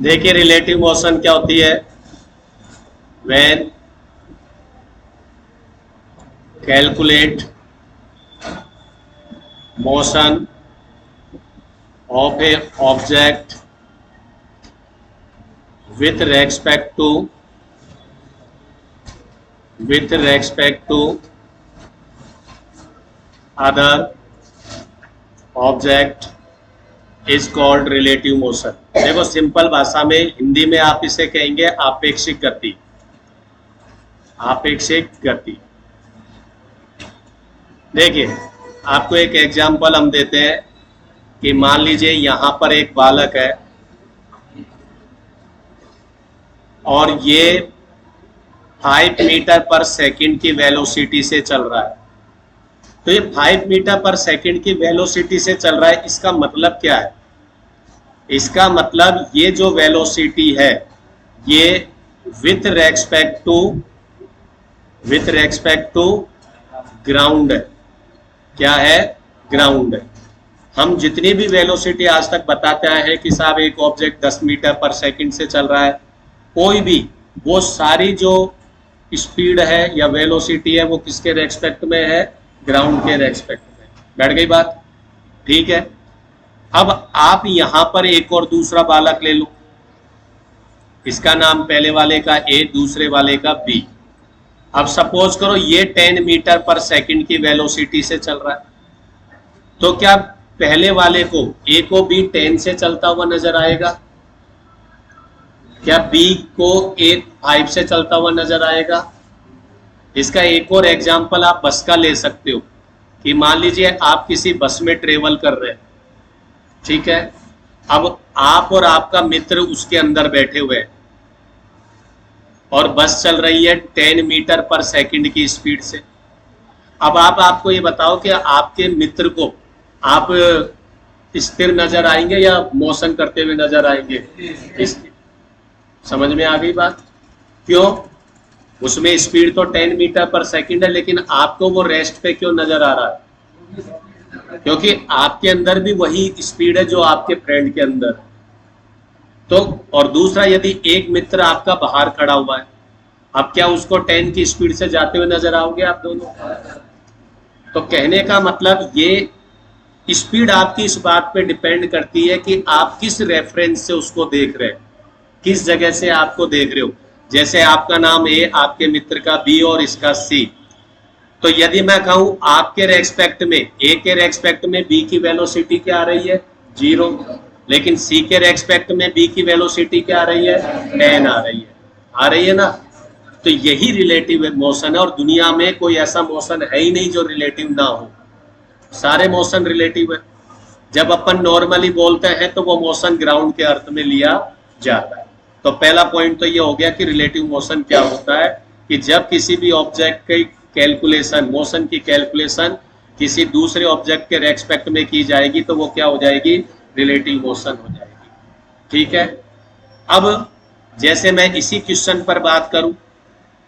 देखिए relative motion क्या होती है। When calculate motion of A object with respect to with respect to other object is called relative motion। देखो simple भाषा में हिंदी में आप इसे कहेंगे आपेक्षिक गति। आपेक्षिक गति। देखिए आपको एक एग्जांपल हम देते हैं कि मान लीजिए यहां पर एक बालक है और ये 5 मीटर पर सेकंड की वेलोसिटी से चल रहा है। तो ये 5 मीटर पर सेकंड की वेलोसिटी से चल रहा है, इसका मतलब क्या है? इसका मतलब ये जो वेलोसिटी है ये विथ रेस्पेक्ट टू ग्राउंड है। क्या है? ग्राउंड है। हम जितनी भी वेलोसिटी आज तक बताते आए हैं कि साहब एक ऑब्जेक्ट 10 मीटर पर सेकंड से चल रहा है, कोई भी वो सारी जो स्पीड है या वेलोसिटी है वो किसके रेस्पेक्ट में है? ग्राउंड के रेस्पेक्ट में। बैठ गई बात? ठीक है। अब आप यहां पर एक और दूसरा बालक ले लो, इसका नाम पहले वाले का ए, दूसरे वाले का बी। अब सपोज करो ये 10 मीटर पर सेकंड की वेलोसिटी से चल रहा है, तो क्या पहले वाले को ए को भी 10 से चलता हुआ नजर आएगा? क्या बी को ए 5 से चलता हुआ नजर आएगा? इसका एक और एग्जांपल आप बस का ले सकते हो कि मान लीजिए आप किसी बस में ट्रेवल कर रहे हैं, ठीक है। अब आप और आपका मित्र उसके अंदर बैठे हुए हैं और बस चल रही है 10 मीटर पर सेकंड की स्पीड से। अब आपको ये बताओ कि आपके मित्र को आप स्थिर नजर आएंगे या मोशन करते हुए नजर आएंगे? समझ में आ गई बात? क्यों? उसमें स्पीड तो 10 मीटर पर सेकंड है, लेकिन आपको वो रेस्ट पे क्यों नजर आ रहा है? क्योंकि आपके अंदर भी वही स्पीड है जो आपके फ्रेंड के अंदर। तो और दूसरा, यदि एक मित्र आपका बाहर खड़ा हुआ है, अब क्या उसको 10 की स्पीड से जाते हुए नजर आओगे आप दोनों? तो कहने का मतलब ये स्पीड आपकी इस बात पे डिपेंड करती है कि आप किस रेफरेंस से उसको देख रहे हैं, किस जगह से आपको देख रहे हो। जैसे आपका नाम ए, आपके मित्र का बी और इसका सी, तो यदि मैं कहूं आपके रेस्पेक्ट में, ए के रेस्पेक्ट में बी की वेलोसिटी क्या आ रही है? 0। लेकिन सी के रेस्पेक्ट में बी की वेलोसिटी क्या आ रही है? 10 आ रही है। आ रही है ना? तो यही रिलेटिव मोशन है, और दुनिया में कोई ऐसा मोशन है ही नहीं जो रिलेटिव ना हो। सारे मोशन रिलेटिव है। जब अपन नॉर्मली बोलते हैं तो वो मोशन ग्राउंड के अर्थ में लिया जाता है। तो पहला पॉइंट तो ये हो गया कि रिलेटिव मोशन क्या होता है, कि जब किसी भी ऑब्जेक्ट की कैलकुलेशन, मोशन की कैलकुलेशन किसी दूसरे ऑब्जेक्ट के रेस्पेक्ट में की जाएगी तो वो क्या हो जाएगी? रिलेटिव मोशन हो जाएगी। ठीक है। अब जैसे मैं इसी क्वेश्चन पर बात करूं,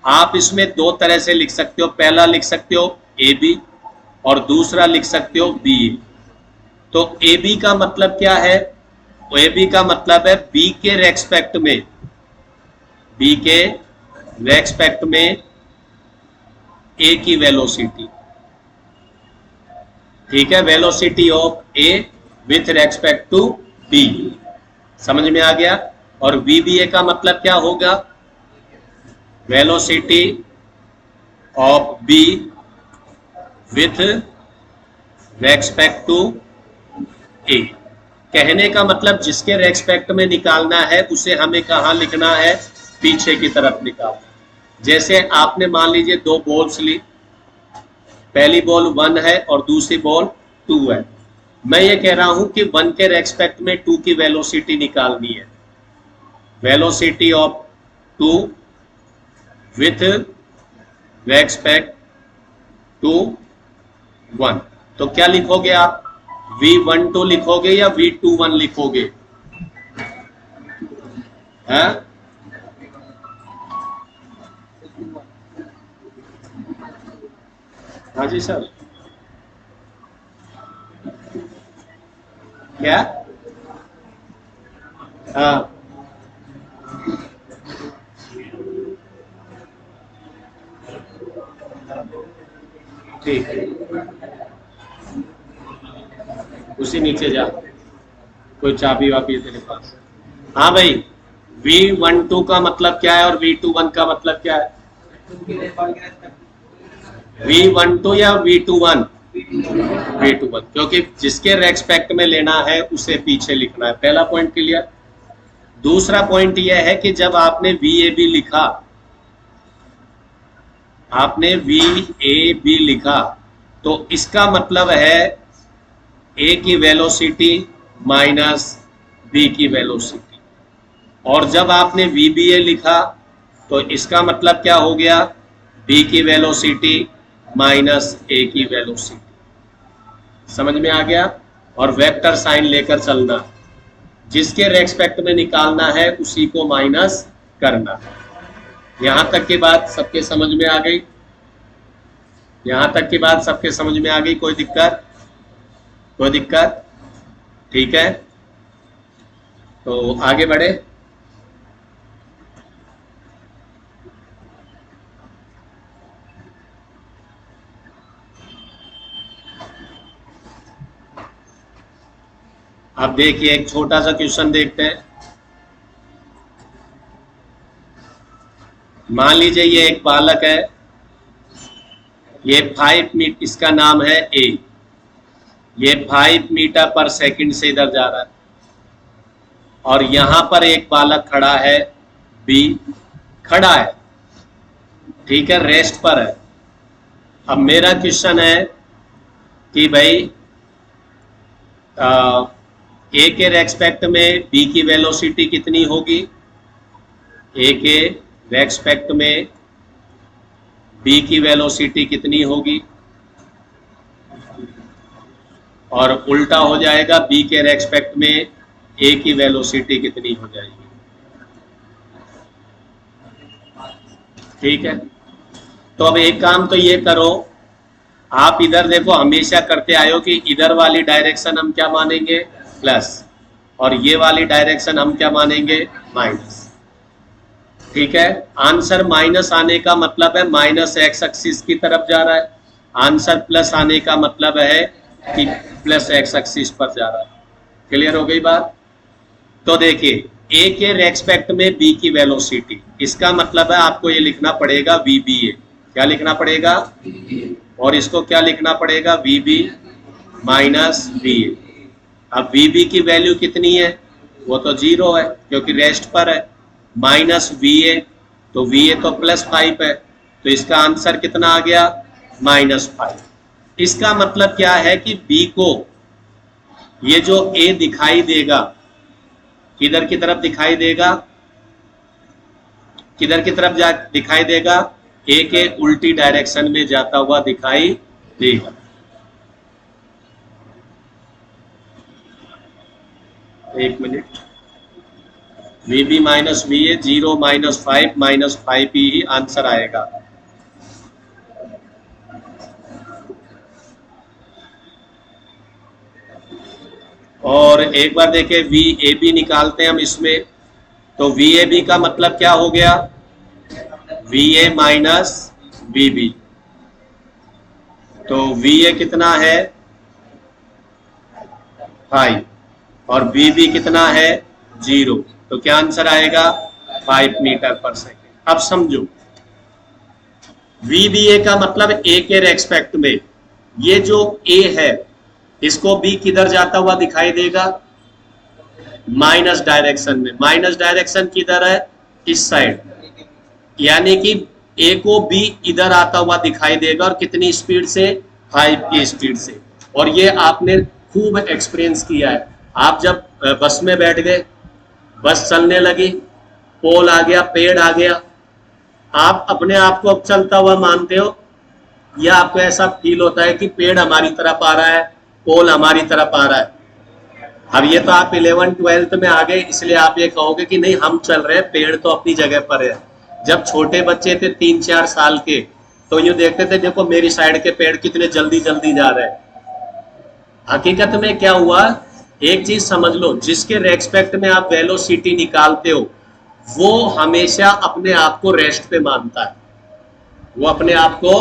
आप इसमें दो तरह से लिख सकते हो। पहला लिख सकते हो ए बी और दूसरा लिख सकते हो बी ए। तो ए बी का मतलब क्या है? ए बी का मतलब है बी के रेस्पेक्ट में, बी के रेस्पेक्ट में ए की वेलोसिटी। ठीक है, velocity of A with respect to B. समझ में आ गया? और वीबीए का मतलब क्या होगा? Velocity of B with respect to A. कहने का मतलब जिसके रेस्पेक्ट में निकालना है उसे हमें कहाँ लिखना है? पीछे की तरफ निकालना। जैसे आपने मान लीजिए दो बॉल्स ली, पहली बॉल 1 है और दूसरी बॉल 2 है। मैं ये कह रहा हूं कि 1 के रेस्पेक्ट में 2 की वेलोसिटी निकालनी है। Velocity of 2 with respect to 1। तो क्या लिखोगे आप? V12 लिखोगे या V21 लिखोगे? हैं? हाँ जी सर। क्या? हाँ, ठीक है, उसी नीचे जा, कोई चाबी वाबी है तेरे पास? हाँ भाई, V12 का मतलब क्या है और V21 का मतलब क्या है? V12 या V21? V21, क्योंकि जिसके रेस्पेक्ट में लेना है उसे पीछे लिखना है। पहला पॉइंट क्लियर। दूसरा पॉइंट यह है कि जब आपने VAB लिखा, आपने VAB लिखा, तो इसका मतलब है A की वेलोसिटी माइनस B की वेलोसिटी, और जब आपने VBA लिखा तो इसका मतलब क्या हो गया? B की वेलोसिटी माइनस A की वेलोसिटी। समझ में आ गया? और वेक्टर साइन लेकर चलना, जिसके रेस्पेक्ट में निकालना है उसी को माइनस करना। यहां तक की बात सबके समझ में आ गई? यहां तक की बात सबके समझ में आ गई? कोई दिक्कत? कोई दिक्कत? ठीक है, तो आगे बढ़े। अब देखिए, एक छोटा सा क्वेश्चन देखते हैं। मान लीजिए ये एक बालक है, ये 5 मीटर, इसका नाम है A, ये 5 मीटर पर सेकंड से इधर जा रहा है, और यहां पर एक बालक खड़ा है B, खड़ा है, ठीक है, रेस्ट पर है। अब मेरा क्वेश्चन है कि भाई A के रेस्पेक्ट में B की वेलोसिटी कितनी होगी? A के रेस्पेक्ट में B की वेलोसिटी कितनी होगी? और उल्टा हो जाएगा, B के रेस्पेक्ट में A की वेलोसिटी कितनी हो जाएगी? ठीक है, तो अब एक काम तो ये करो, आप इधर देखो, हमेशा करते आयो कि इधर वाली डायरेक्शन हम क्या मानेंगे? प्लस, और ये वाली डायरेक्शन हम क्या मानेंगे? माइनस। ठीक है, आंसर माइनस आने का मतलब है माइनस एक्स एक्सिस की तरफ जा रहा है, आंसर प्लस आने का मतलब है कि प्लस एक्स एक्सिस पर जा रहा है। क्लियर हो गई बात? तो देखिए, A के रेस्पेक्ट में B की वेलोसिटी, इसका मतलब है आपको ये लिखना पड़ेगा VBA। क्या लिखना पड़ेगा? और इसको क्या लिखना पड़ेगा? VB minus VA। अब VB की वैल्यू कितनी है? वो तो 0 है क्योंकि रेस्ट पर है, माइनस VA, तो VA तो +5 है, तो इसका आंसर कितना आ गया? -5। इसका मतलब क्या है कि B को, ये जो A दिखाई देगा, किधर की तरफ दिखाई देगा? किधर की तरफ दिखाई देगा? A के उल्टी डायरेक्शन में जाता हुआ दिखाई देगा। एक मिनट, VB माइनस VA 0 -5 -5 ही आंसर आएगा। और एक बार देखें, VAB निकालते हैं हम इसमें, तो VAB का मतलब क्या हो गया? VA माइनस VB, तो VA कितना है? 5, और VB कितना है? 0, तो क्या आंसर आएगा? 5 मीटर पर सेकेंड। अब समझो, VBA का मतलब A के रेस्पेक्ट में, ये जो A है इसको B किधर जाता हुआ दिखाई देगा? माइनस डायरेक्शन में। माइनस डायरेक्शन किधर है? इस साइड, यानी कि A को B इधर आता हुआ दिखाई देगा, और कितनी स्पीड से? 5 की स्पीड से। और ये आपने खूब एक्सपीरियंस किया है। आप जब बस में बैठ गए, बस चलने लगी, पोल आ गया, पेड़ आ गया, आप अपने आप को अब चलता हुआ मानते हो, या आपको ऐसा फील होता है कि पेड़ हमारी तरफ आ रहा है, पोल हमारी तरफ आ रहा है? अब ये तो आप 11th-12th में आ गए, इसलिए आप ये कहोगे कि नहीं हम चल रहे हैं, पेड़ तो अपनी जगह पर है। जब छोटे बच्चे थे 3-4 साल के, तो यूं देखते थे देखो मेरी साइड के पेड़ कितने जल्दी जल्दी जा रहे हैं। हकीकत में क्या हुआ, एक चीज समझ लो, जिसके रेस्पेक्ट में आप वेलोसिटी निकालते हो वो हमेशा अपने आप को रेस्ट पे मानता है, वो अपने आप को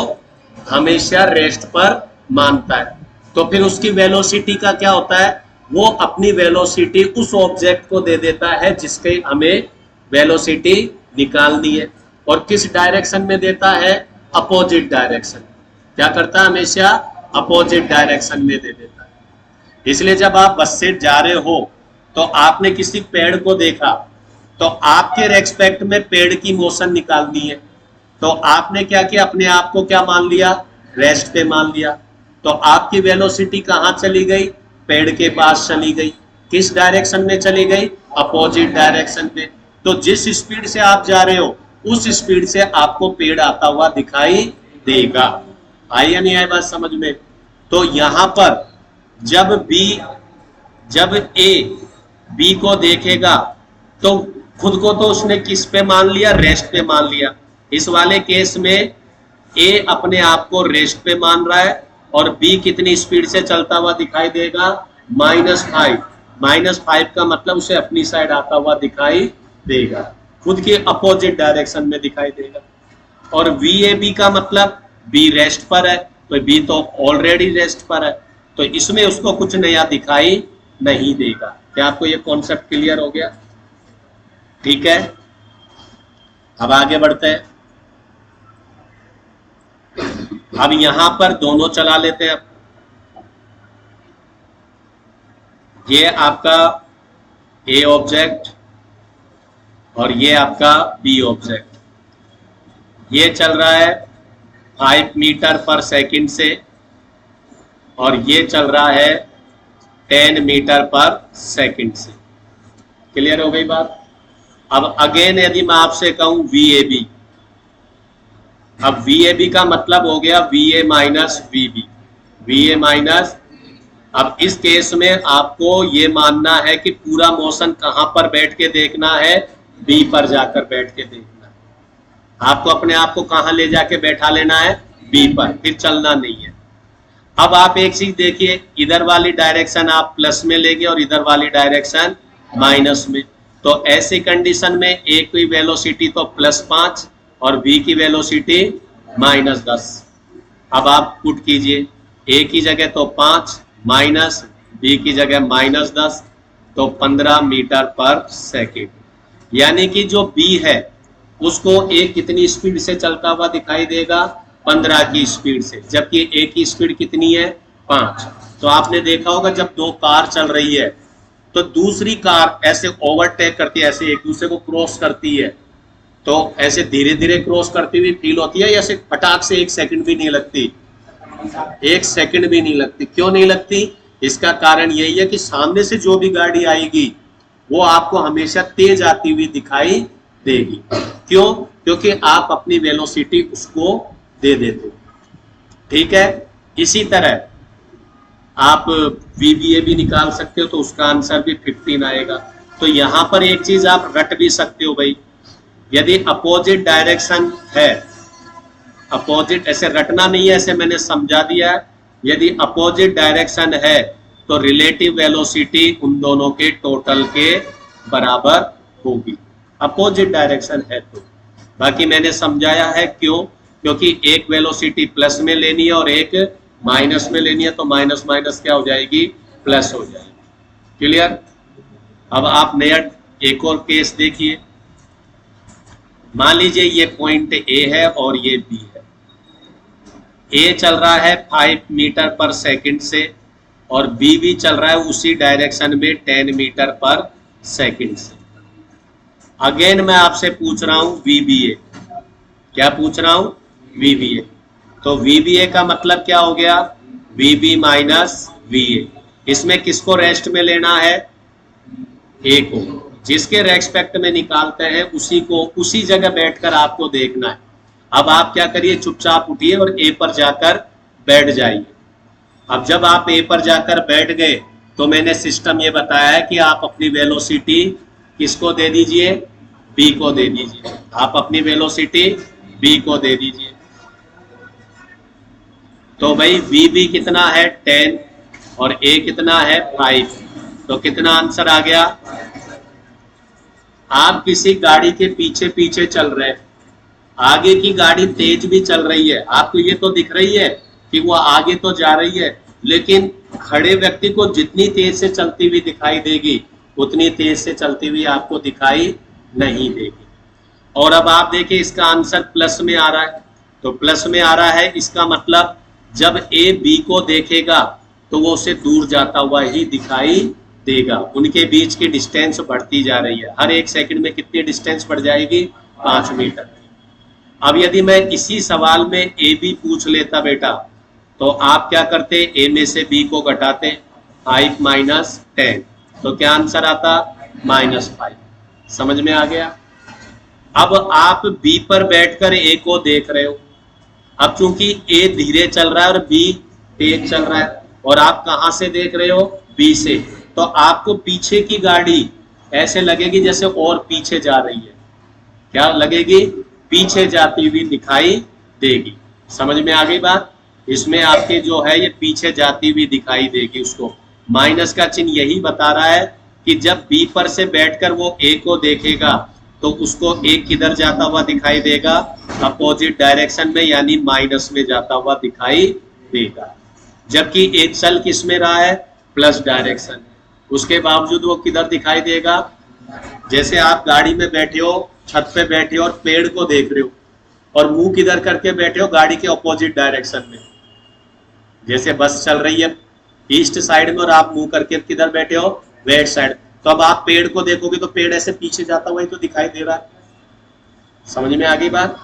हमेशा रेस्ट पर मानता है। तो फिर उसकी वेलोसिटी का क्या होता है, वो अपनी वेलोसिटी उस ऑब्जेक्ट को दे देता है जिसके हमें वेलोसिटी निकालनी है। और किस डायरेक्शन में देता है, अपोजिट डायरेक्शन। क्या करता है, हमेशा अपोजिट डायरेक्शन में दे देता है। इसलिए जब आप बस से जा रहे हो तो आपने किसी पेड़ को देखा, तो आपके रेस्पेक्ट में पेड़ की मोशन निकालनी है। तो आपने क्या किया, अपने आप को क्या मान लिया, रेस्ट पे मान लिया। तो आपकी वेलोसिटी कहाँ चली गई, पेड़ के पास चली गई। किस डायरेक्शन में चली गई, अपोजिट डायरेक्शन में। तो जिस स्पीड से आप जा रहे हो उस स्पीड से आपको पेड़ आता हुआ दिखाई देगा। आई या नहीं आई बात समझ में। तो यहां पर जब ए बी को देखेगा तो खुद को तो उसने किस पे मान लिया, रेस्ट पे मान लिया। इस वाले केस में ए अपने आप को रेस्ट पे मान रहा है और बी कितनी स्पीड से चलता हुआ दिखाई देगा, -5। -5 का मतलब उसे अपनी साइड आता हुआ दिखाई देगा, खुद के अपोजिट डायरेक्शन में दिखाई देगा। और VAB का मतलब बी रेस्ट पर है, तो बी तो ऑलरेडी रेस्ट पर है, तो इसमें उसको कुछ नया दिखाई नहीं देगा। क्या आपको ये कॉन्सेप्ट क्लियर हो गया? ठीक है, अब आगे बढ़ते हैं। अब यहां पर दोनों चला लेते हैं। ये आपका ए ऑब्जेक्ट और ये आपका बी ऑब्जेक्ट। ये चल रहा है 5 मीटर पर सेकंड से और ये चल रहा है 10 मीटर पर सेकंड से। क्लियर हो गई बात? अब अगेन यदि मैं आपसे कहूं VAB, अब VAB का मतलब हो गया VA minus VB, VA minus. अब इस केस में आपको ये मानना है कि पूरा मोशन कहां पर बैठ के देखना है, B पर जाकर बैठ के देखना है। आपको अपने आप को कहां ले जाके बैठा लेना है, B पर, फिर चलना नहीं है। अब आप एक चीज देखिए, इधर वाली डायरेक्शन आप प्लस में लेंगे और इधर वाली डायरेक्शन माइनस में। तो ऐसी कंडीशन में ए की वेलोसिटी तो +5 और बी की वेलोसिटी -10। अब आप पुट कीजिए, ए की जगह तो 5 माइनस बी की जगह -10, तो 15 मीटर पर सेकेंड। यानी कि जो बी है उसको ए कितनी स्पीड से चलता हुआ दिखाई देगा, 15 की स्पीड से, जबकि ए की स्पीड कितनी है, 5। तो आपने देखा होगा जब दो कार चल रही है तो दूसरी कार ऐसे ओवरटेक करती है, ऐसे एक दूसरे को क्रॉस करती है, तो ऐसे धीरे धीरे क्रॉस करती हुई फील होती है, ऐसे फटाक से 1 सेकंड भी नहीं लगती, 1 सेकंड भी नहीं लगती। क्यों नहीं लगती? इसका कारण यही है कि सामने से जो भी गाड़ी आएगी वो आपको हमेशा तेज आती हुई दिखाई देगी। क्यों? क्योंकि आप अपनी वेलोसिटी उसको दे देते हो। ठीक है, इसी तरह आप VBA भी निकाल सकते हो, तो उसका आंसर भी 15 आएगा। तो यहां पर एक चीज आप रट भी सकते हो भाई, यदि अपोजिट डायरेक्शन है, अपोजिट ऐसे रटना नहीं है, ऐसे मैंने समझा दिया है। यदि अपोजिट डायरेक्शन है तो रिलेटिव वेलोसिटी उन दोनों के टोटल के बराबर होगी, अपोजिट डायरेक्शन है तो। बाकी मैंने समझाया है क्यों, क्योंकि एक वेलोसिटी प्लस में लेनी है और एक माइनस में लेनी है, तो माइनस माइनस क्या हो जाएगी, प्लस हो जाएगी। क्लियर? अब आप नया एक और केस देखिए। मान लीजिए ये पॉइंट ए है और ये बी है। ए चल रहा है 5 मीटर पर सेकंड से और बी भी चल रहा है उसी डायरेक्शन में 10 मीटर पर सेकंड से। अगेन मैं आपसे पूछ रहा हूं VBA। क्या पूछ रहा हूं? VBA। तो VBA का मतलब क्या हो गया, VB माइनस VA। इसमें किसको रेस्ट में लेना है, ए को। जिसके रेस्पेक्ट में निकालते हैं उसी को उसी जगह बैठकर आपको देखना है। अब आप क्या करिए, चुपचाप उठिए और ए पर जाकर बैठ जाइए। अब जब आप ए पर जाकर बैठ गए तो मैंने सिस्टम ये बताया है कि आप अपनी वेलोसिटी किसको दे दीजिए, बी को दे दीजिए। आप अपनी वेलोसिटी बी को दे दीजिए। तो भाई VB कितना है 10 और A कितना है 5, तो कितना आंसर आ गया। आप किसी गाड़ी के पीछे पीछे चल रहे हैं, आगे की गाड़ी तेज भी चल रही है, आपको ये तो दिख रही है कि वो आगे तो जा रही है, लेकिन खड़े व्यक्ति को जितनी तेज से चलती हुई दिखाई देगी उतनी तेज से चलती हुई आपको दिखाई नहीं देगी। और अब आप देखिए इसका आंसर प्लस में आ रहा है, तो प्लस में आ रहा है इसका मतलब जब ए बी को देखेगा तो वो उससे दूर जाता हुआ ही दिखाई देगा। उनके बीच की डिस्टेंस बढ़ती जा रही है, हर एक सेकंड में कितनी डिस्टेंस बढ़ जाएगी, 5 मीटर। अब यदि मैं इसी सवाल में ए बी पूछ लेता बेटा, तो आप क्या करते, ए में से बी को घटाते, 5 माइनस 10, तो क्या आंसर आता, -5। समझ में आ गया। अब आप बी पर बैठकर ए को देख रहे हो, अब चूंकि ए धीरे चल रहा है और बी तेज चल रहा है, और आप कहां से देख रहे हो, बी से, तो आपको पीछे की गाड़ी ऐसे लगेगी जैसे और पीछे जा रही है, क्या लगेगी, पीछे जाती हुई दिखाई देगी। समझ में आ गई बात। इसमें आपके जो है ये पीछे जाती हुई दिखाई देगी। उसको माइनस का चिन्ह यही बता रहा है कि जब बी पर से बैठकर वो ए को देखेगा तो उसको ए किधर जाता हुआ दिखाई देगा, अपोजिट डायरेक्शन में, यानी माइनस में जाता हुआ दिखाई देगा। जबकि ए चल किस में रहा है, प्लस डायरेक्शन, उसके बावजूद वो किधर दिखाई देगा, जैसे आप गाड़ी में बैठे हो, छत पे बैठे हो और पेड़ को देख रहे हो, और मुंह किधर करके बैठे हो, गाड़ी के ऑपोजिट डायरेक्शन में। जैसे बस चल रही है ईस्ट साइड में और आप मुंह करके किधर बैठे हो, वेस्ट साइड, तो अब आप पेड़ को देखोगे तो पेड़ ऐसे पीछे जाता हुआ ही तो दिखाई दे रहा है। समझ में आ गई बात।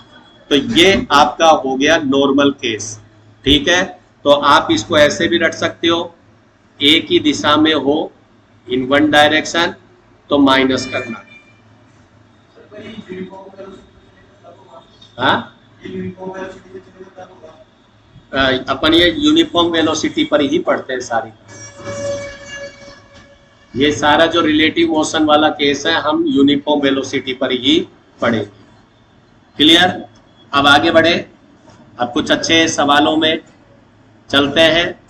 तो ये आपका हो गया नॉर्मल केस, ठीक है। तो आप इसको ऐसे भी रख सकते हो, ए की दिशा में हो इन वन डायरेक्शन तो माइनस करना, हाँ अपन ये यूनिफॉर्म वेलोसिटी पर ही पढ़ते हैं सारी। ये सारा जो रिलेटिव मोशन वाला केस है हम यूनिफॉर्म वेलोसिटी पर ही पढ़ेंगे। क्लियर। अब आगे बढ़े, अब कुछ अच्छे सवालों में चलते हैं।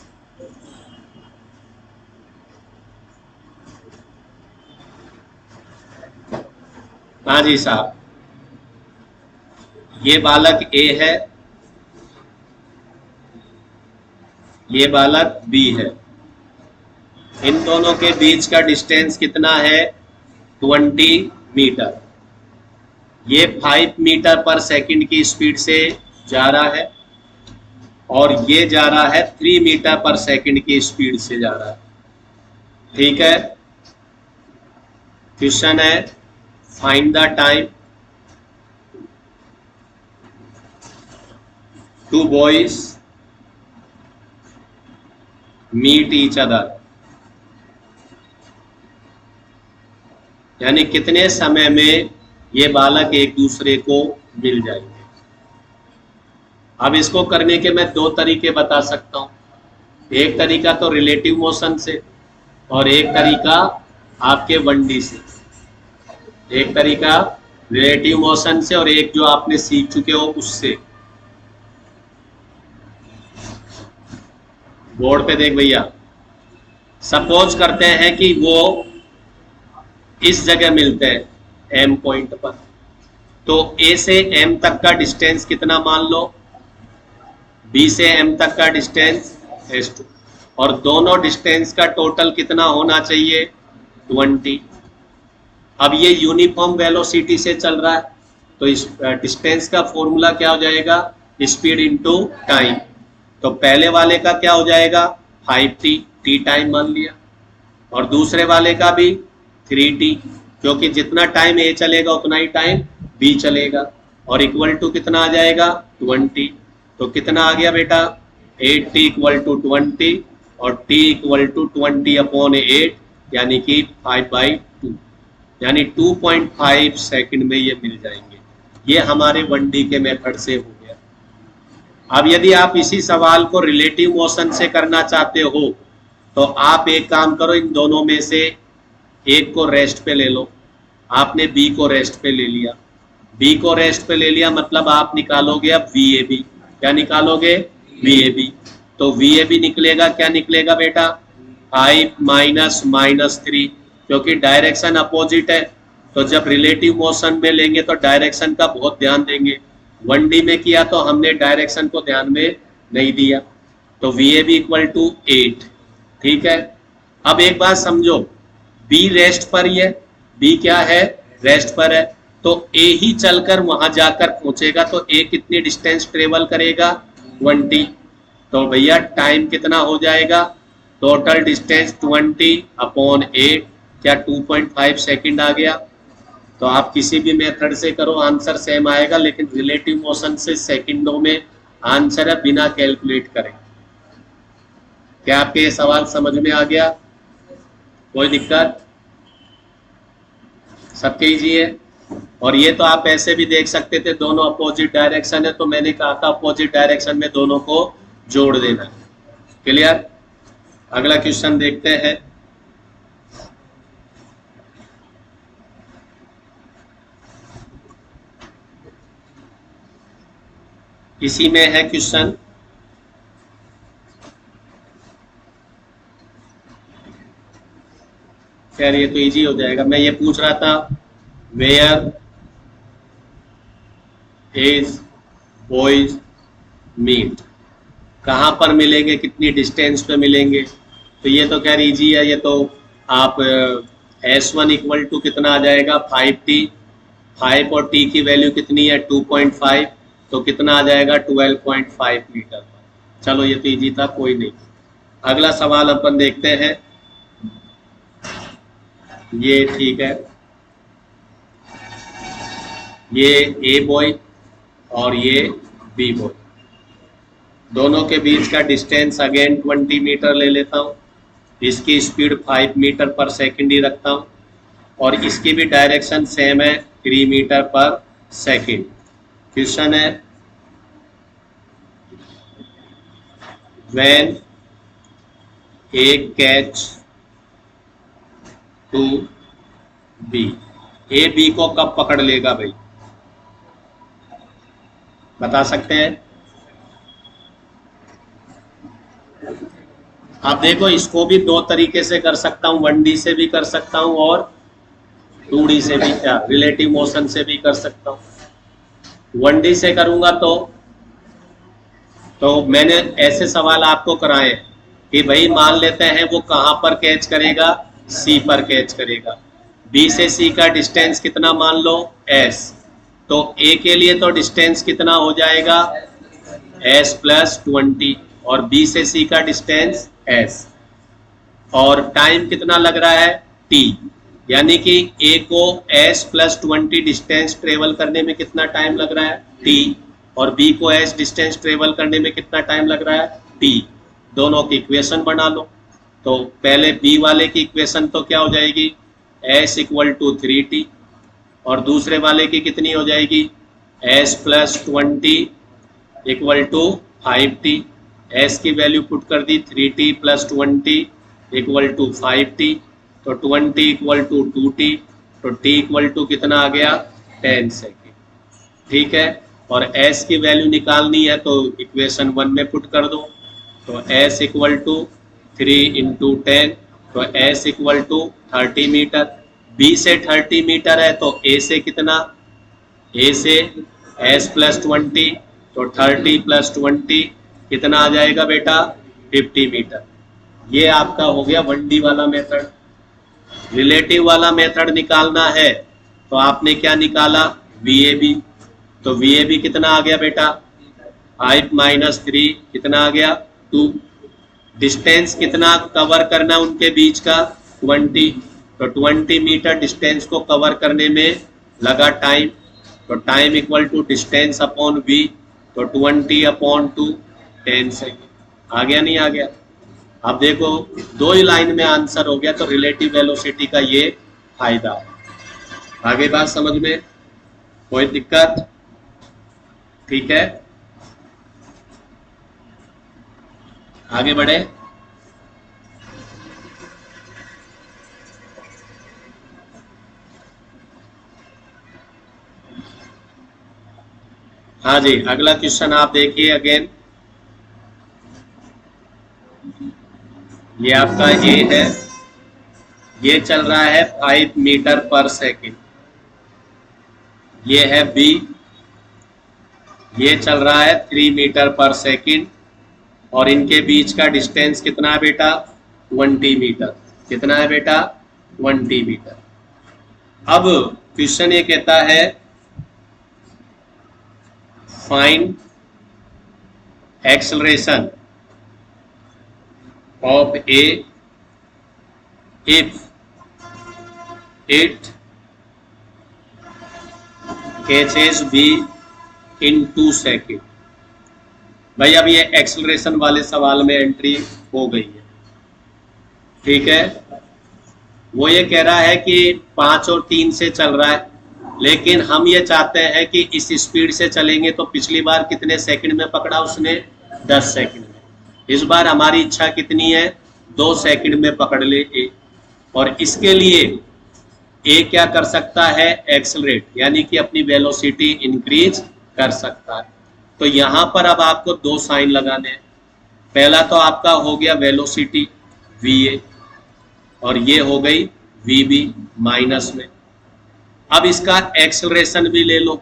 हाँ जी साहब, ये बालक ए है, ये बालक बी है, इन दोनों के बीच का डिस्टेंस कितना है, 20 मीटर। ये 5 मीटर पर सेकंड की स्पीड से जा रहा है और ये जा रहा है 3 मीटर पर सेकंड की स्पीड से जा रहा है, ठीक है। क्वेश्चन है find the time two boys meet each other, यानी कितने समय में ये बालक एक दूसरे को मिल जाएंगे। अब इसको करने के मैं 2 तरीके बता सकता हूं, एक तरीका तो रिलेटिव मोशन से और एक तरीका आपके 1D से। एक तरीका रिलेटिव मोशन से और एक जो आपने सीख चुके हो उससे। बोर्ड पे देख भैया, सपोज करते हैं कि वो इस जगह मिलते हैं M पॉइंट पर, तो A से M तक का डिस्टेंस कितना मान लो, B से M तक का डिस्टेंस S2, और दोनों डिस्टेंस का टोटल कितना होना चाहिए, 20। अब ये यूनिफॉर्म वेलोसिटी से चल रहा है तो इस डिस्टेंस का फॉर्मूला क्या हो जाएगा, स्पीड इनटू टाइम। तो पहले वाले का क्या हो जाएगा, 5t, t टाइम मान लिया, और दूसरे वाले का भी 3t, क्योंकि जितना टाइम A चलेगा उतना ही टाइम B चलेगा, और इक्वल टू कितना आ जाएगा, 20। तो कितना आ गया बेटा, 8t इक्वल टू 20 और t इक्वल टू 20/8, यानी कि 5/2, यानी 2.5 सेकंड में ये मिल जाएंगे। ये हमारे 1D के मेथड से हो गया। अब यदि आप इसी सवाल को रिलेटिव मोशन से करना चाहते हो तो आप एक काम करो, इन दोनों में से एक को रेस्ट पे ले लो। आपने बी को रेस्ट पे ले लिया, बी को रेस्ट पे ले लिया मतलब आप निकालोगे अब VAB। क्या निकालोगे, VAB। तो VAB निकलेगा, क्या निकलेगा बेटा, 5 माइनस -3, क्योंकि डायरेक्शन अपोजिट है। तो जब रिलेटिव मोशन में लेंगे तो डायरेक्शन का बहुत ध्यान देंगे, 1D में किया तो हमने डायरेक्शन को ध्यान में नहीं दिया, तो VAB इक्वल टू 8। ठीक है, अब एक बात समझो, B रेस्ट पर ही है, B क्या है, रेस्ट पर है, तो A ही चलकर वहां जाकर पहुंचेगा, तो A कितनी डिस्टेंस ट्रेवल करेगा, 20। तो भैया टाइम कितना हो जाएगा, टोटल डिस्टेंस 20/8, क्या 2.5 सेकंड आ गया। तो आप किसी भी मेथड से करो आंसर सेम आएगा, लेकिन रिलेटिव मोशन से सेकंडों में आंसर है, बिना कैलकुलेट करें। क्या आपके ये सवाल समझ में आ गया, कोई दिक्कत, सबके इजी है। और ये तो आप ऐसे भी देख सकते थे, दोनों अपोजिट डायरेक्शन है, तो मैंने कहा था अपोजिट डायरेक्शन में दोनों को जोड़ देना। क्लियर, अगला क्वेश्चन देखते हैं। इसी में है क्वेश्चन, खैर ये तो इजी हो जाएगा। मैं ये पूछ रहा था, वेयर इज बॉयज मीट, कहाँ पर मिलेंगे, कितनी डिस्टेंस पे मिलेंगे। तो ये तो खैर इजी है, ये तो आप S1 इक्वल टू कितना आ जाएगा, 5T, 5 और T की वैल्यू कितनी है, 2.5, तो कितना आ जाएगा, 12.5 मीटर। चलो ये तो इजी था, कोई नहीं। अगला सवाल अपन देखते हैं, ये ठीक है, ये ए बॉय और ये बी बॉय, दोनों के बीच का डिस्टेंस अगेन 20 मीटर ले लेता हूँ, इसकी स्पीड 5 मीटर पर सेकंड ही रखता हूँ, और इसकी भी डायरेक्शन सेम है, 3 मीटर पर सेकंड। क्वेश्चन है, when A catch to B, A B को कब पकड़ लेगा भाई, बता सकते हैं। आप देखो, इसको भी दो तरीके से कर सकता हूँ, 1D से भी कर सकता हूँ और 2D से भी, क्या रिलेटिव मोशन से भी कर सकता हूँ। 1D से करूंगा तो मैंने ऐसे सवाल आपको कराए कि भाई मान लेते हैं वो कहां पर कैच करेगा, C पर कैच करेगा, B से C का डिस्टेंस कितना मान लो, S, तो A के लिए तो डिस्टेंस कितना हो जाएगा, S प्लस 20, और B से C का डिस्टेंस S, और टाइम कितना लग रहा है, T, यानी कि A को S प्लस 20 डिस्टेंस ट्रेवल करने में कितना टाइम लग रहा है, T, और B को S डिस्टेंस ट्रेवल करने में कितना टाइम लग रहा है, T। दोनों की इक्वेशन बना लो। तो पहले B वाले की इक्वेशन तो क्या हो जाएगी, S इक्वल टू 3T, और दूसरे वाले की कितनी हो जाएगी, S plus 20 equal to 5T। S की वैल्यू पुट कर दी, 3T plus 20 equal to 5T, तो 20 इक्वल टू 2T, तो T इक्वल टू कितना आ गया, 10 सेकेंड। ठीक है, और S की वैल्यू निकालनी है तो इक्वेशन 1 में पुट कर दो, तो S इक्वल टू 3 इंटू 10, तो S equal to 30 metre. B से 30 मीटर है तो A से कितना, A से S प्लस 20, तो 30 प्लस 20 कितना आ जाएगा बेटा, 50 मीटर। ये आपका हो गया 1D वाला मेथड। रिलेटिव वाला मेथड निकालना है तो आपने क्या निकाला, VAB, तो VAB कितना आ गया बेटा, 5 माइनस 3 कितना आ गया, 2। डिस्टेंस कितना कवर करना उनके बीच का, 20, तो 20 मीटर डिस्टेंस को कवर करने में लगा टाइम, तो time equal to distance upon V, तो 20/2, 10 सेकेंड। आ गया नहीं आ गया। अब देखो दो ही लाइन में आंसर हो गया, तो रिलेटिव वेलोसिटी का ये फायदा है। आगे बात समझ में, कोई दिक्कत, ठीक है, आगे बढ़े। हाँ जी, अगला क्वेश्चन आप देखिए अगेन, ये आपका ए है, ये चल रहा है 5 मीटर पर सेकेंड, ये है बी, ये चल रहा है 3 मीटर पर सेकंड और इनके बीच का डिस्टेंस कितना है बेटा? 20 मीटर। कितना है बेटा? 20 मीटर। अब क्वेश्चन ये कहता है find acceleration of A if it catches be in 2 second. भाई अब ये एक्सेलरेशन वाले सवाल में एंट्री हो गई है, ठीक है। वो ये कह रहा है कि 5 और 3 से चल रहा है, लेकिन हम ये चाहते हैं कि इस स्पीड से चलेंगे तो पिछली बार कितने सेकंड में पकड़ा उसने? 10 सेकंड में। इस बार हमारी इच्छा कितनी है? 2 सेकंड में पकड़ ले ए। और इसके लिए ए क्या कर सकता है? एक्सेलरेट, यानी कि अपनी वेलोसिटी इंक्रीज कर सकता है। तो यहां पर अब आपको 2 साइन लगाने हैं। पहला तो आपका हो गया वेलोसिटी वी ए और ये हो गई वी बी माइनस में। अब इसका एक्सेलरेशन भी ले लो,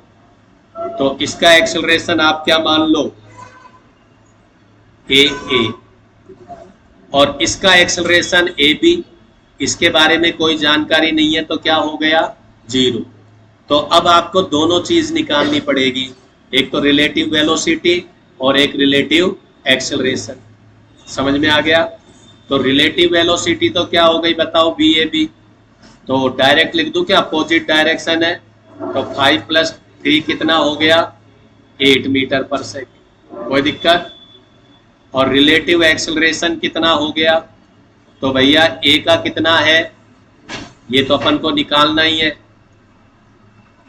तो इसका एक्सेलरेशन आप क्या मान लो? ए ए। और इसका एक्सेलरेशन ए बी, इसके बारे में कोई जानकारी नहीं है तो क्या हो गया? 0। तो अब आपको दोनों चीज निकालनी पड़ेगी, एक तो रिलेटिव वेलोसिटी और एक रिलेटिव एक्सेलरेशन। समझ में आ गया? तो रिलेटिव वेलोसिटी तो क्या हो गई बताओ? B A B. तो डायरेक्ट लिख दूं क्या? अपोजिट डायरेक्शन है, तो 5 + 3 कितना हो गया? 8 मीटर पर सेकेंड। कोई दिक्कत? और रिलेटिव एक्सेलरेशन कितना हो गया? तो भैया ए का कितना है? ये तो अपन को निकालना ही है,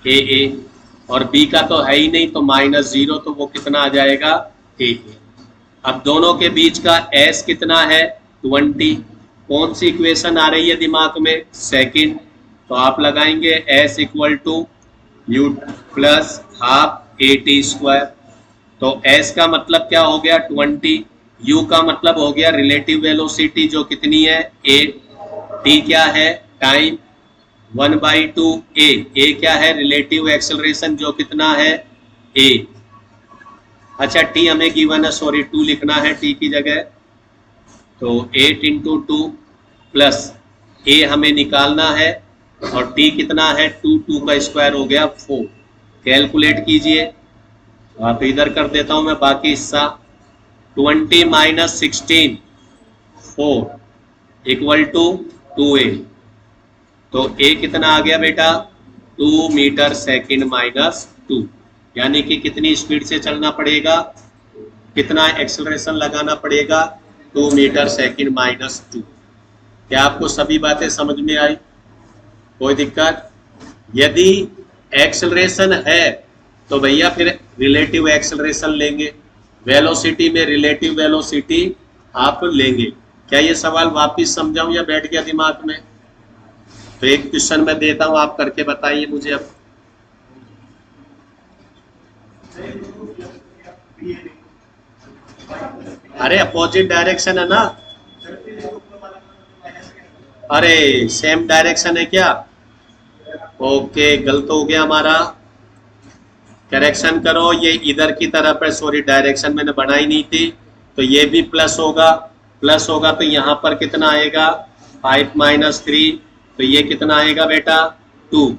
ए ए। और बी का तो है ही नहीं, तो -0, तो वो कितना आ जाएगा? ए ए। अब दोनों के बीच का एस कितना है? 20। कौन सी इक्वेशन आ रही है दिमाग में? सेकंड। तो आप लगाएंगे s = u + ½ at²। तो s का मतलब क्या हो गया? 20। u का मतलब हो गया रिलेटिव वेलोसिटी जो कितनी है? 8। t क्या है? Time 1/2 a। a क्या है? रिलेटिव एक्सेलरेशन जो कितना है? a। अच्छा t हमें गिवन है, सॉरी 2 लिखना है t की जगह। तो 8 × 2 प्लस a हमें निकालना है और t कितना है? 2 का स्क्वायर हो गया 4। कैलकुलेट कीजिए। तो इधर कर देता हूं मैं बाकी हिस्सा। 20 - 16 4 = 2a। तो a कितना आ गया बेटा? 2 मीटर सेकंड -2। यानी कि कितनी स्पीड से चलना पड़ेगा? कितना एक्सेलरेशन लगाना पड़ेगा? 2 मीटर सेकंड -2। क्या आपको सभी बातें समझ में आई? कोई दिक्कत? यदि एक्सेलरेशन है तो भैया फिर रिलेटिव एक्सेलरेशन लेंगे, वेलोसिटी में रिलेटिव वेलोसिटी आप लेंगे। क्या ये सवाल वापिस समझाऊं या बैठ गया दिमाग में? तो एक क्वेश्चन मैं देता हूं, आप करके बताइए मुझे। अब अरे अपोजिट डायरेक्शन है ना? अरे सेम डायरेक्शन है क्या? ओके, गलत हो गया हमारा, करेक्शन करो। ये इधर की तरफ है, सॉरी डायरेक्शन मैंने बनाई नहीं थी। तो ये भी प्लस होगा, प्लस होगा तो यहाँ पर कितना आएगा? 5 - 3। तो ये कितना आएगा बेटा? 2।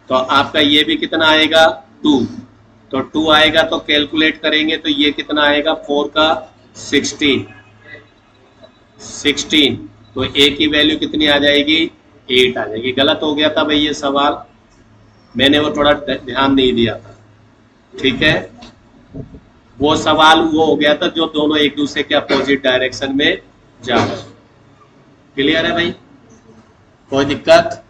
तो आपका ये भी कितना आएगा? 2। तो 2 आएगा तो कैलकुलेट करेंगे तो ये कितना आएगा? 4 का 16। तो a की वैल्यू कितनी आ जाएगी? 8 आ जाएगी। गलत हो गया था भाई ये सवाल, मैंने वो थोड़ा ध्यान नहीं दिया था, ठीक है। वो सवाल वो हो गया था जो दोनों एक दूसरे के अपोजिट डायरेक्शन में जा रहे। क्लियर है भाई? कोई दिक्कत?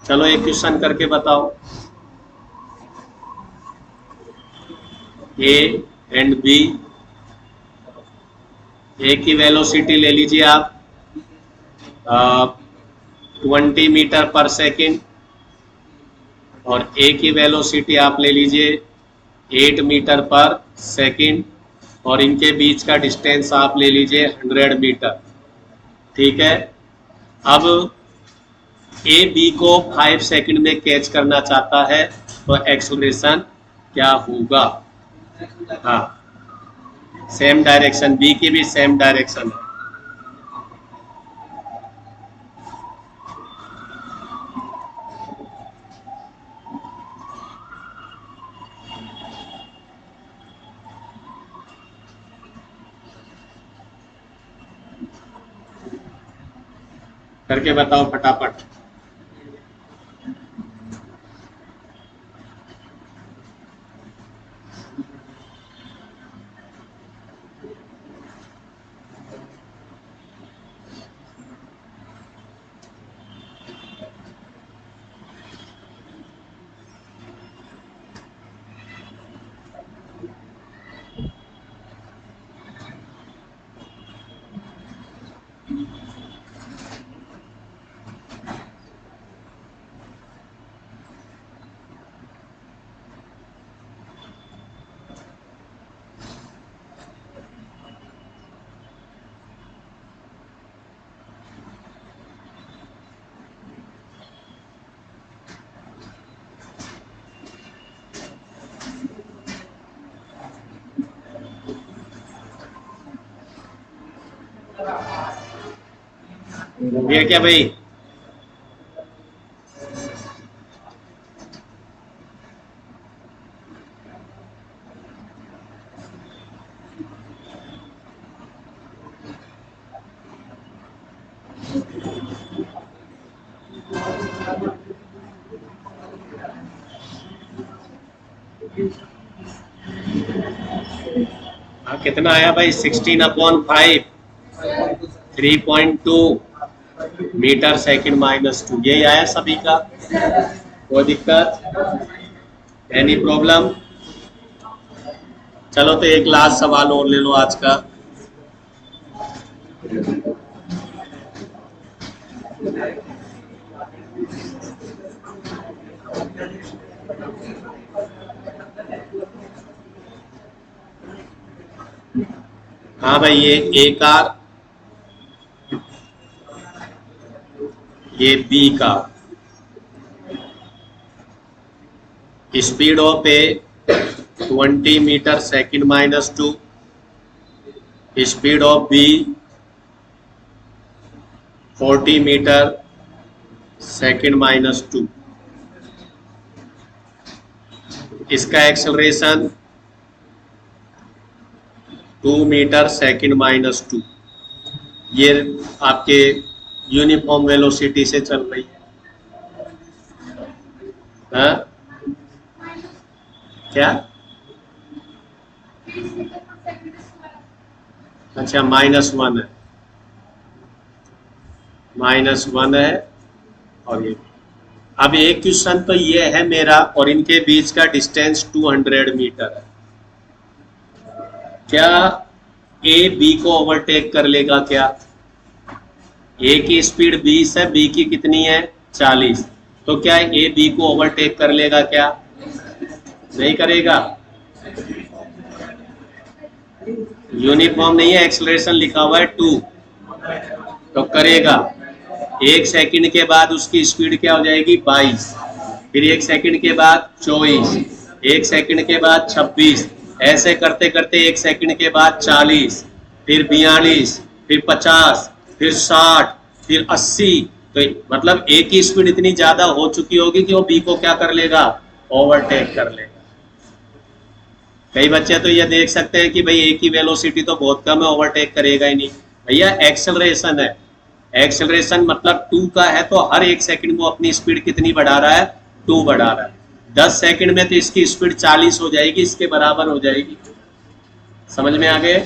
चलो एक क्वेश्चन करके बताओ। ए एंड बी, ए की वेलोसिटी ले लीजिए आप 20 मीटर पर सेकंड और ए की वेलोसिटी आप ले लीजिए 8 मीटर पर सेकंड और इनके बीच का डिस्टेंस आप ले लीजिए 100 मीटर, ठीक है। अब ए बी को 5 सेकंड में कैच करना चाहता है तो एक्सेलरेशन क्या होगा? हाँ, सेम डायरेक्शन, बी की भी सेम डायरेक्शन है। करके बताओ फटाफट। हो गया क्या भाई? हाँ, कितना आया भाई? 16/5, 3.2 मीटर सेकंड -2, यही आया सभी का। कोई दिक्कत? Any problem? चलो तो एक लास्ट सवाल और ले लो आज का। हाँ भाई, ये ए कार, ये बी का, speed of A 20 metre second -2, speed of B 40 metre second -2। इसका एक्सेलरेशन 2 मीटर सेकंड -2। ये आपके यूनिफॉर्म वेलोसिटी से चल रही है। हाँ? क्या? अच्छा, -1 है, -1 है। और ये अब एक क्वेश्चन तो ये है मेरा, और इनके बीच का डिस्टेंस 200 मीटर है। क्या ए बी को ओवरटेक कर लेगा क्या? ए की स्पीड 20 है, बी की कितनी है? 40। तो क्या ए बी को ओवरटेक कर लेगा क्या? नहीं करेगा। यूनिफॉर्म नहीं है, एक्सेलरेशन लिखा हुआ है 2, तो करेगा। 1 सेकंड के बाद उसकी स्पीड क्या हो जाएगी? 22। फिर 1 सेकंड के बाद 24, 1 सेकंड के बाद 26, ऐसे करते करते 1 सेकंड के बाद 40, फिर 42, फिर 50, फिर 60, फिर 80। तो मतलब ए की स्पीड इतनी ज्यादा हो चुकी होगी कि वो बी को क्या कर लेगा? ओवरटेक कर लेगा। कई बच्चे तो ये देख सकते हैं कि भाई ए की वेलोसिटी तो बहुत कम है, ओवरटेक करेगा ही नहीं। भैया एक्सेलरेशन है, एक्सेलरेशन मतलब 2 का है, तो हर 1 सेकंड में अपनी स्पीड कितनी बढ़ा रहा है? 2 बढ़ा रहा है। 10 सेकंड में तो इसकी स्पीड 40 हो जाएगी, इसके बराबर हो जाएगी। समझ में आ गए?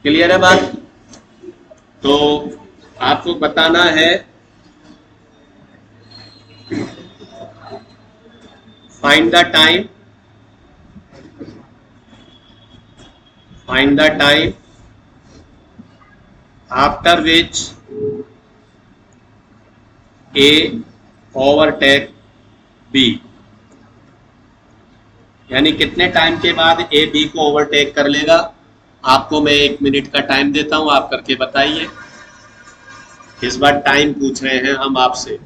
क्लियर है बात? तो आपको बताना है find the time, find the time after which A overtake B, यानी कितने टाइम के बाद ए बी को ओवरटेक कर लेगा। आपको मैं 1 मिनट का टाइम देता हूं, आप करके बताइए। इस बार टाइम पूछ रहे हैं हम आपसे।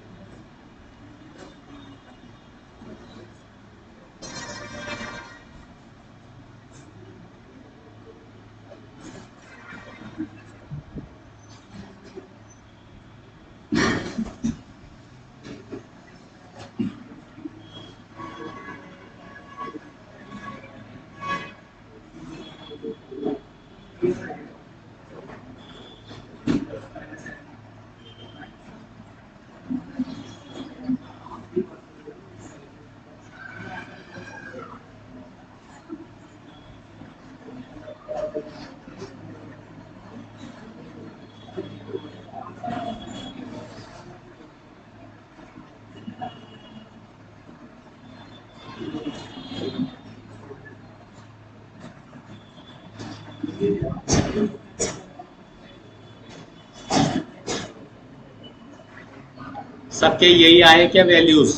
सबके यही आए क्या वैल्यूज?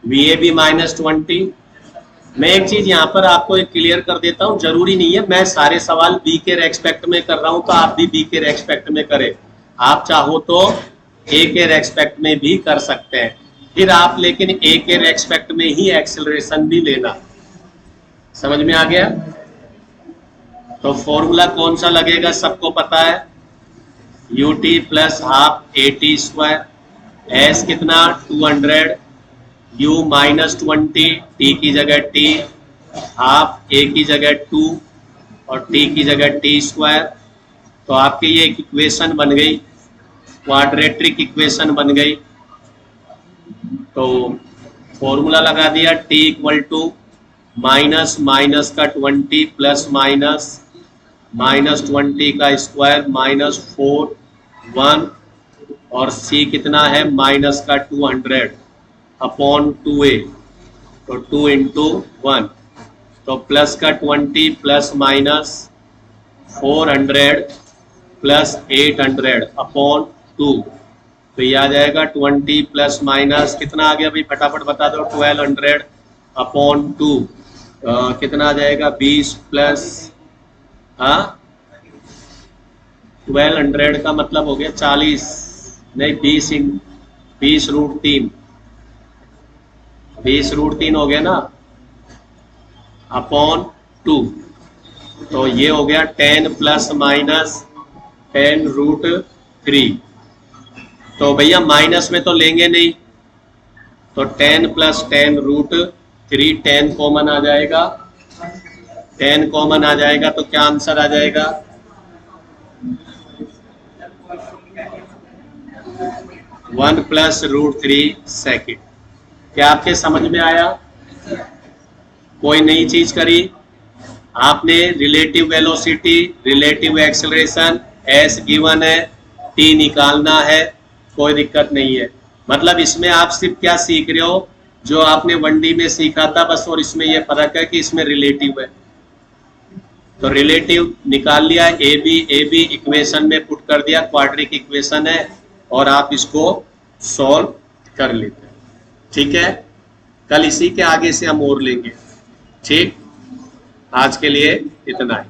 VAB -20। मैं एक चीज यहाँ पर आपको एक क्लियर कर देता हूँ, जरूरी नहीं है मैं सारे सवाल B के रेस्पेक्ट में कर रहा हूँ तो आप भी B के रेस्पेक्ट में करें, आप चाहो तो A के रेस्पेक्ट में भी कर सकते हैं, फिर आप लेकिन A के रेस्पेक्ट में ही एक्सेलरेशन भी लेना। समझ में आ गया? तो फॉर्मूला कौन सा लगेगा सबको पता है, ut plus half AT², S कितना 200, u -20, t की जगह t, हाफ a की जगह 2 और t की जगह t²। तो आपकी ये इक्वेशन बन गई, क्वाड्रेटिक इक्वेशन बन गई। तो फॉर्मूला लगा दिया, t equal to minus minus का 20 प्लस माइनस -20 का स्क्वायर -4 1 और c कितना है माइनस का 200 अपॉन 2a, तो 2 इंटू 1, तो प्लस का 20 प्लस माइनस 400 प्लस 800 अपॉन 2, तो ये आ जाएगा 20 प्लस माइनस कितना आ गया भाई फटाफट बता दो, 1200 अपॉन 2 कितना आ जाएगा 20 प्लस 1200 का मतलब हो गया 40, नहीं 20 रूट 3, 20 रूट 3 हो गया ना अपॉन 2, तो ये हो गया 10 प्लस माइनस 10 रूट 3। तो भैया माइनस में तो लेंगे नहीं, तो 10 प्लस 10 रूट 3, 10 कॉमन आ जाएगा, 10 कॉमन आ जाएगा तो क्या आंसर आ जाएगा 1 प्लस रूट 3 सेकेंड। क्या आपके समझ में आया? कोई नई चीज करी आपने? Relative velocity, relative acceleration, S given है, T निकालना है, कोई दिक्कत नहीं है। मतलब इसमें आप सिर्फ क्या सीख रहे हो, जो आपने 1D में सीखा था बस, और इसमें यह फर्क है कि इसमें रिलेटिव है। तो रिलेटिव निकाल लिया, AB इक्वेशन में पुट कर दिया, क्वाड्रिक इक्वेशन है, और आप इसको सॉल्व कर लेते हैं। ठीक है, कल इसी के आगे से हम और लेंगे। ठीक, आज के लिए इतना है।